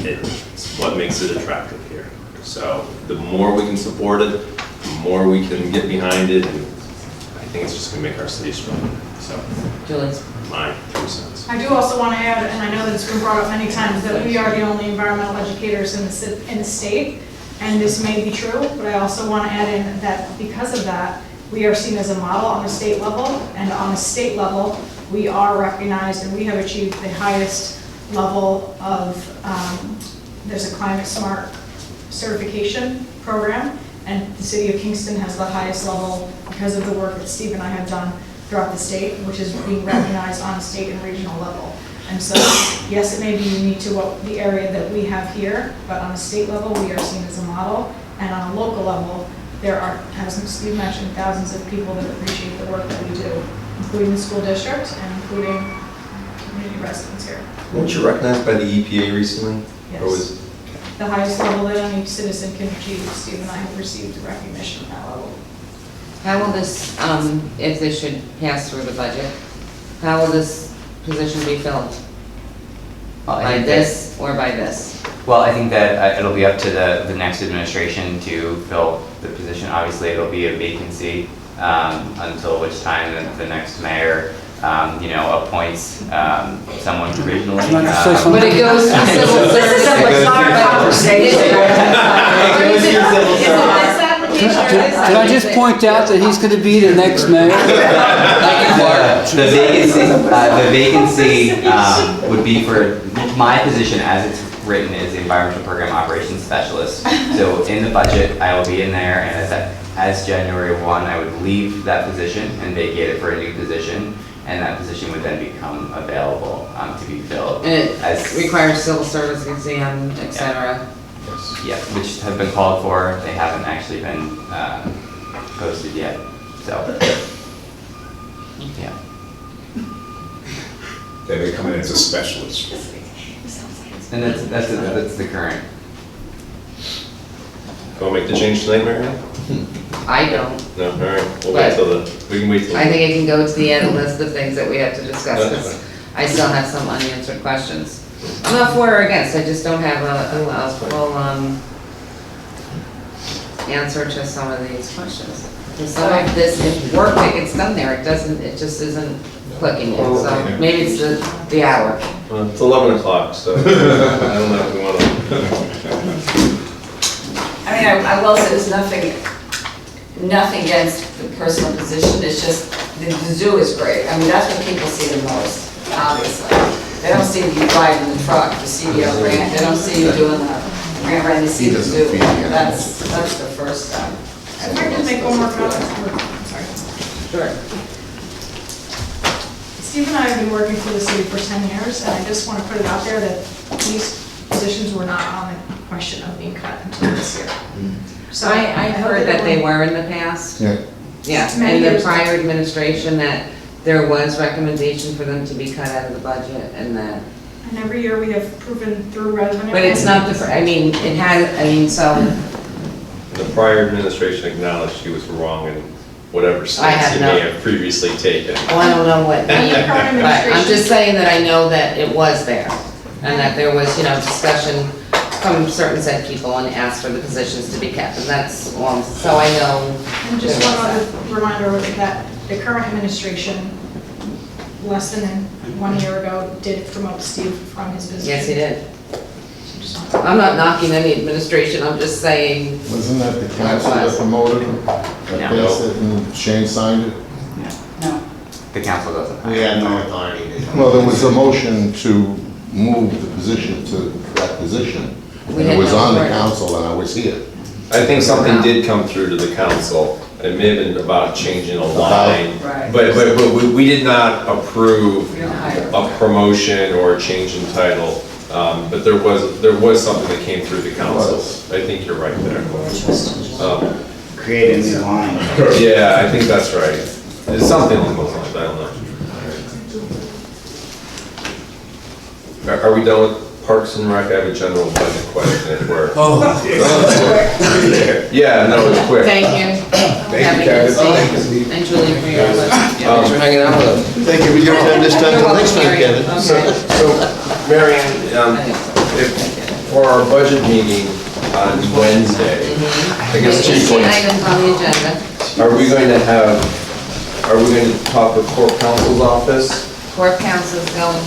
it's what makes it attractive here. So the more we can support it, the more we can get behind it, and I think it's just gonna make our city stronger. So, Julie's? my 2 cents. I do also want to add, and I know that it's been brought up many times, that we are the only environmental educators in the state, and this may be true, but I also want to add in that because of that, we are seen as a model on the state level, and on the state level, we are recognized and we have achieved the highest level of, there's a climate smart certification program, and the city of Kingston has the highest level because of the work that Steve and I have done throughout the state, which is being recognized on a state and regional level. And so, yes, it may be unique to the area that we have here, but on a state level, we are seen as a model, and on a local level, there are, as Steve mentioned, thousands of people that appreciate the work that we do, including the school district and including community residents here. Weren't you recognized by the EPA recently? Yes. Or was, The highest level that any citizen can achieve, Steve and I have received recognition at that level. How will this, if this should pass through the budget, how will this position be filled? Well, I By think this or by this? Well, I think that it'll be up to the next administration to fill the position. Obviously, it'll be a vacancy until which time the next mayor, appoints someone provisionally. But it goes to civil service. This is not a conversation. Can I just point out that he's going to be the next mayor? The vacancy would be for my position as it's written is the Environmental Program Operations Specialist. So in the budget, I will be in there, and as January 1, I would leave that position and vacate it for a new position, and that position would then become available to be filled. And it requires civil service exam, et cetera. Yeah, which have been called for. They haven't actually been posted yet. So, yeah. Then they come in as a specialist. And that's the current. want to make the change tonight, Marianne? I don't. No, all right, we'll But wait till we can wait till. I think it can go to the end list of things that we have to discuss, because I still have some unanswered questions. I'm not for or against, I just don't have a full, answer to some of these questions. Because some of this work that gets done there, it just isn't clicking yet, so maybe it's the hour. Well, it's 11 o'clock, so I don't know if we want to. I mean, I will say there's nothing against the personal position, it's just, the zoo is great. I mean, that's what people see the most, obviously. They don't see you driving the truck, the CDL grant, they don't see you doing the grant writing, they see the zoo. That's the first step. If I can make one more comment, I'm sorry. Sure. Steve and I have been working for the city for 10 years, and I just want to put it out there that these positions were not on the question of being cut until this year. So I heard that they were in the past. Yeah. Yeah, Many in the years ago. prior administration, that there was recommendation for them to be cut out of the budget, and that, And every year we have proven through revenue. but it's not the, so, The prior administration acknowledged she was wrong in whatever I stance have he no- may have previously taken. well, I don't know what, And the current but I'm administration- just saying that I know that it was there, and that there was, discussion from certain said people and asked for the positions to be kept, and that's, well, so I know. And just there one was other that. reminder that the current administration, less than 1 year ago, did promote Steve from his position. Yes, he did. Just I'm not knocking any administration, I'm just saying, Wasn't that the council that promoted him? That passed it and Shane signed it? No. The council doesn't. We had no authority to. Well, there was a motion to move the position to that position. We And had it was no on the authority. council and I was here. I think something did come through to the council. It may have been about changing a line. Right. But we did not approve We don't hire. a promotion or a change in title. But there was something that came through the council. I think you're right there. Create a new line. Yeah, I think that's right. It's something along those lines, I don't know. Are we done with Parks and Rec? I have a general budget question if we're. Yeah, no, it's quick. thank you. Happy to see you. And Julie for your list. Thanks for hanging out with us. Thank you, we don't have this time You're till welcome, next time, Marion. Kevin. Okay. So, Mary Ann, if, for our budget meeting on Wednesday, I guess 2 18 points. items on the agenda. Are we going to talk with Corp Counsel's office? Court counsel's going,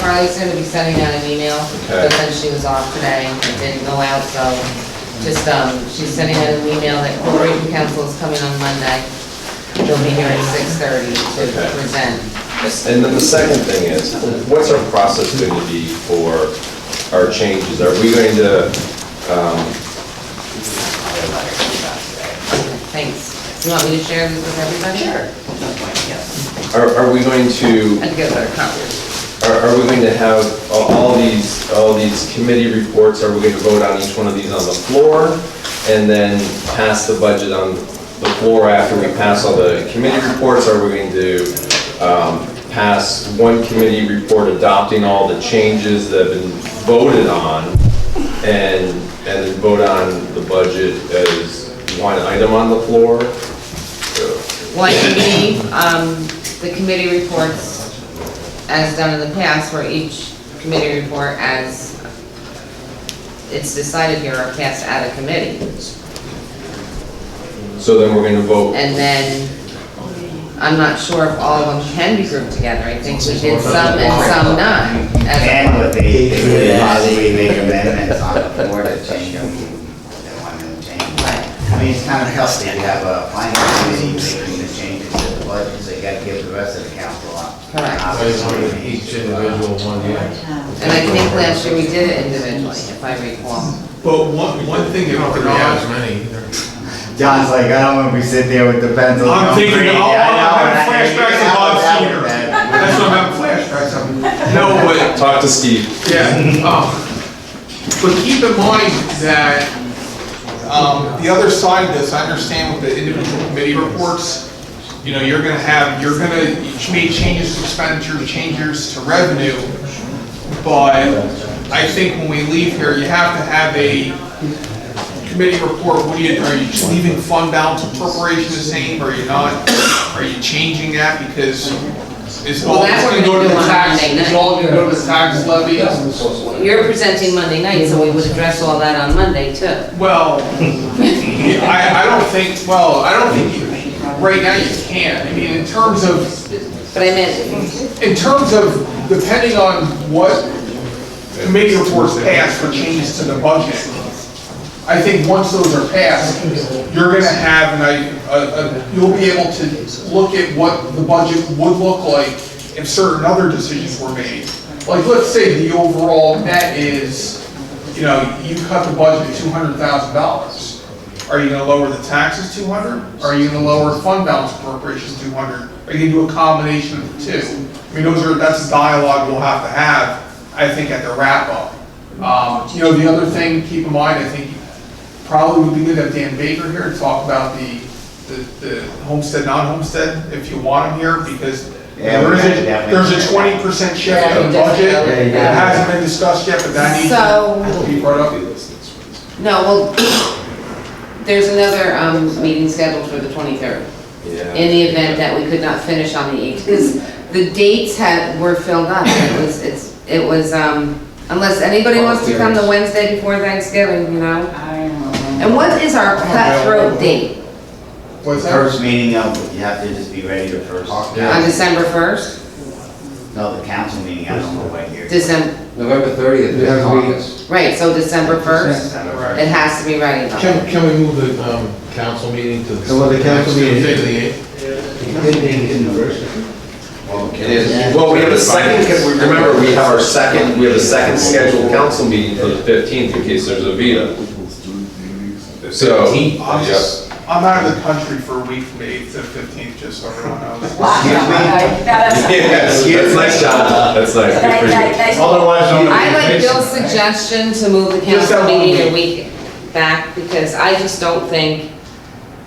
Carly's gonna be sending out an email, Okay. but then she was off today, and it didn't go out, so just, she's sending out an email that corporation counsel is coming on Monday. They'll be here at 6:30 to Okay. present. And then the second thing is, what's our process going to be for our changes? Are we going to, Thanks. You want me to share this with everybody? Sure. are we going to, I had to get a better copy. are we going to have all these committee reports? Are we going to vote on each one of these on the floor and then pass the budget on the floor after we pass all the committee reports? Are we going to pass one committee report adopting all the changes that have been voted on and then vote on the budget as one item on the floor? Well, I believe, the committee reports, as done in the past, where each committee report, as it's decided here, are passed out of committee. So then we're going to vote. And then, I'm not sure if all of them can be grouped together. I think we did some and some not. And what they could possibly make amendments on the floor to change them, if they want them to change. I mean, it's kind of healthy to have a finance committee making the changes to the budget, so you gotta give the rest of the council up. Correct. Each individual one, And I think last year we did it individually, if I recall. But one thing that we're not. John's like, I don't want to be sitting there with the pencil. I'm thinking, crazy. oh, I know, I'm and having I- flashbacks you of Bob can have Senior. that. That's what I'm having flashbacks of. No, but, Talk to Steve. yeah, but keep in mind that, the other side of this, I understand with the individual committee reports, you know, you're gonna make changes to expenditure, changes to revenue, but I think when we leave here, you have to have a committee report. Are you just leaving fund balance appropriation the same, or are you not? Are you changing that because it's all Well, that's gonna what go we're to the gonna do on tax, Monday it's night. all gonna go to the tax levy? You're presenting Monday night, so we would address all that on Monday too. Well, I don't think, right now you can. I mean, in terms of, But I meant, depending on what committee reports pass for changes to the budget, I think once those are passed, you're gonna have, you'll be able to look at what the budget would look like if certain other decisions were made. Like, let's say the overall net is, you cut the budget $200,000. Are you gonna lower the taxes 200? Are you gonna lower fund balance appropriations 200? Are you gonna do a combination of the two? I mean, that's a dialogue we'll have to have, I think, at the wrap-up. The other thing, keep in mind, I think probably would be good to have Dan Baker here to talk about the homestead, non-homestead, if you want him here, because Yeah, there's a 20% shift in the budget. It hasn't been discussed yet, but that needs to be brought up. no, well, there's another, meeting scheduled for the 23rd. Yeah. In the event that we could not finish on the 8th, because the dates were filled up. It was, unless anybody wants to come the Wednesday before Thanksgiving, I don't know. And what is our cutthroat date? What's that? First meeting of, you have to just be ready the first. On December 1st? No, the council meeting, I don't know what year. December, November 30th, We have a meeting. August. right, so December 1st, December. it has to be ready by then. Can we move the council meeting to the... Well, the council meeting- Tuesday, the 8th? It is. Well, we have a second, remember, we have a second scheduled council meeting for the 15th in case there's a veto. So, yeah. I'm out of the country for a week from the 8th to the 15th, just so everyone knows. Yes, that's nice, John. That's nice. Good for you. Otherwise, on the I like vacation. Bill's suggestion to move the Just council that one meeting a week. week back, because I just don't think,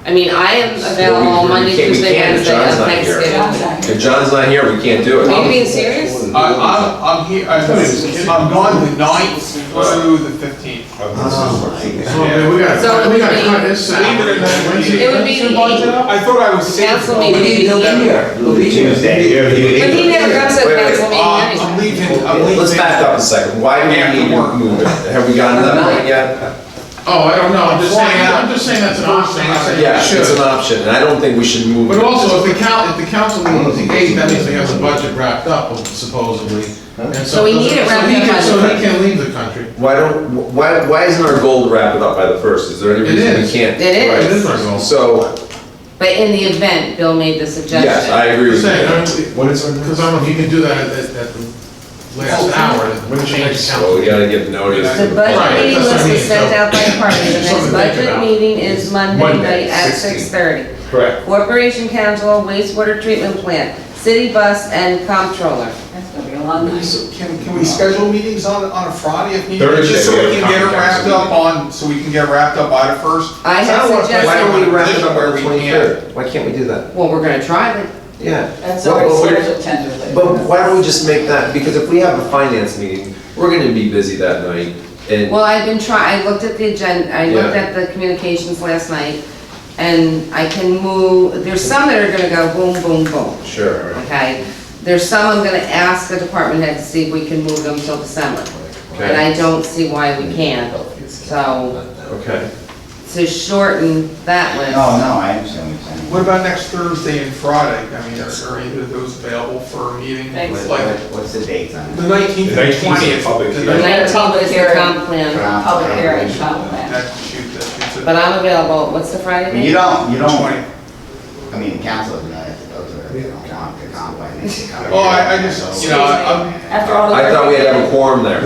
I mean, I am available Well, we Monday, can't- we Tuesday, can't if Wednesday, John's of not here. Thanksgiving. If John's not here, we can't do Are you it. being serious? I'm here, I'm gone the 9th through the 15th. So, we got, So it we got would to cut be- this out. Wednesday. It would be the 8th. I thought I was safe. Council meeting. Tuesday. But he never comes to the Wait, wait. council meeting I'm anyway. leaving. Let's back up a second. Why do we need to move it? Have we gotten to that point yet? Oh, I don't know, I'm just saying that's an option. I'm saying Yeah, we it's an should. option, and I don't think we should move it. But also, if the council meeting is the 8th, that means we have the budget wrapped up supposedly. And So we need it wrapped he up can- by So the he can leave the country. Why isn't our goal to wrap it up by the 1st? Is there any It reason we is. can't? It is. Right. It is our goal. So, But in the event, Bill made the suggestion. yes, I agree with Saying, you. because I don't know if you can do that at the last hour, to change the So council. we gotta give notice. The budget Right, meeting that's what I list mean, was sent so- out by department, the next Something to think budget about. meeting is Monday Monday, night at 16. 6:30. Correct. Corporation Council, wastewater treatment plant, city bus, and comptroller. That's gonna be a long night. So can we schedule meetings on a Friday if needed? Thursday, Just so we we have can get it conference wrapped up on, so we can get wrapped up by the 1st? I have Why suggested, don't we wrap it up Where on we the 23rd? Why can't we do that? well, we're gonna try it. Yeah. That's Well, already well, scheduled tentatively. But why don't we just make that, because if we have a finance meeting, we're gonna be busy that night, and, Well, I've been trying, I looked at the agenda, I looked Yeah. at the communications last night, and I can move, there's some that are gonna go boom, boom, boom, sure. okay? There's some I'm gonna ask the department head to see if we can move them till December. And I don't see why we can't, so, Okay. to shorten that list. No, no, I understand what you're saying. What about next Thursday and Friday? I mean, are either of those available for a meeting? Thanks. Like What's the dates on the it? 19th The and 19th is a 20th. public The hearing. 19th is the comp plan, Public hearing, comp plan. That shoots it. but I'm available, what's the I Friday mean, date? you don't, 20. I mean, the council doesn't have to go to, they don't want the comp plan. they can come Well, here. I just, you know, I'm, After all the. I thought we had to have a quorum there.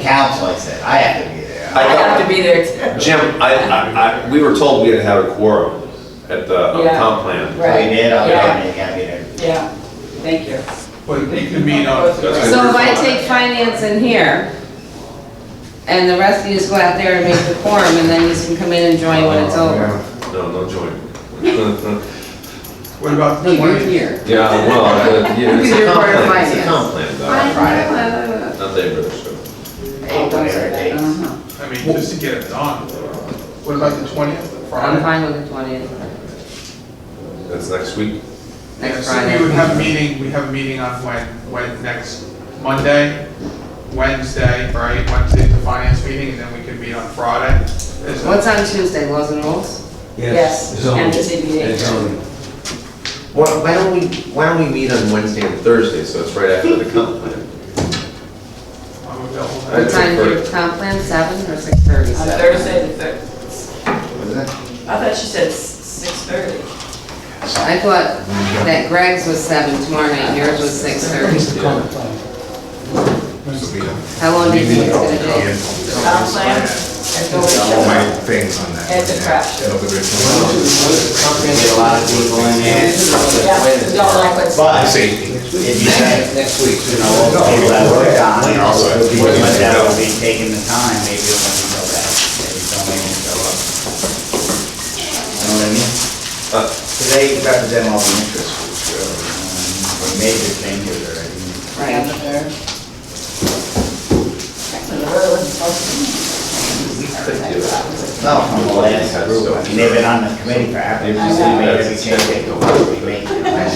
Council, I said, I have to be there. I have to be there too. Jim, we were told we had to have a quorum at the Yeah. comp plan. Right. We did, okay, Yeah. you gotta be there. Yeah, thank you. but you could meet on. So if I take finance in here, and the rest of you just go out there and make the quorum, and then you can come in and join when it's over. No, no joint. What about No, the you're 20th? here. Yeah, well, yeah, it's Because a you're comp part of plan, it's a finance. comp plan, I though. know. Not Labor Day, so. Hey, whatever it takes. Uh-huh. I mean, just to get it done. What about the 20th, I'm Friday? fine with the 20th, That's next week? Yeah, next so Friday. we would have a meeting, we have a meeting on when, next Monday, Wednesday, right? Wednesday's the finance meeting, and then we can meet on Friday. Is What's on Tuesday, laws and rules? Yes, and the ZBA. Why don't we meet on Wednesday and Thursday, so it's right after the comp plan? I'm available I then. What time prefer- is your comp plan, 7 or 6:30? On Thursday the 3rd. What is it? I thought she said 6:30. I thought that Greg's was 7 tomorrow night, yours was 6:30. How long do you think it's gonna take? Comp plan, and go with All my the, things on that. It's a crash. It'll be written. Get a lot of people in there. yeah, we don't like what's. But Safety. if you say, Next week. you know, all the people that work on it, also the people that will be taking the time, maybe it'll let me go back. Maybe don't make me show up. You know what I mean? Because they represent all the interest groups, really. They made the changes already. Right. Actually, the road wasn't supposed to be. No, from the last group, I mean, they've been on the committee forever. They made every change they go, we make it.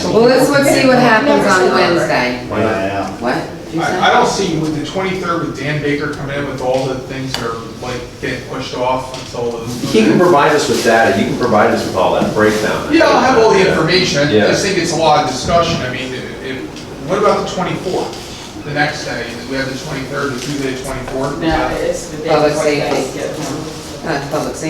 Well, let's see what happens on Wednesday. I know. What? Did you say? I don't see with the 23rd with Dan Baker coming in with all the things that are like getting pushed off until the. He can provide us with data, you can provide us with all that breakdown. Yeah, I'll have all the information. I Yeah. just think it's a lot of discussion. I mean, if What about the 24th, the next day? We have the 23rd, the Tuesday, 24th? No, it's the day Public before safety. Thanksgiving. Public safety.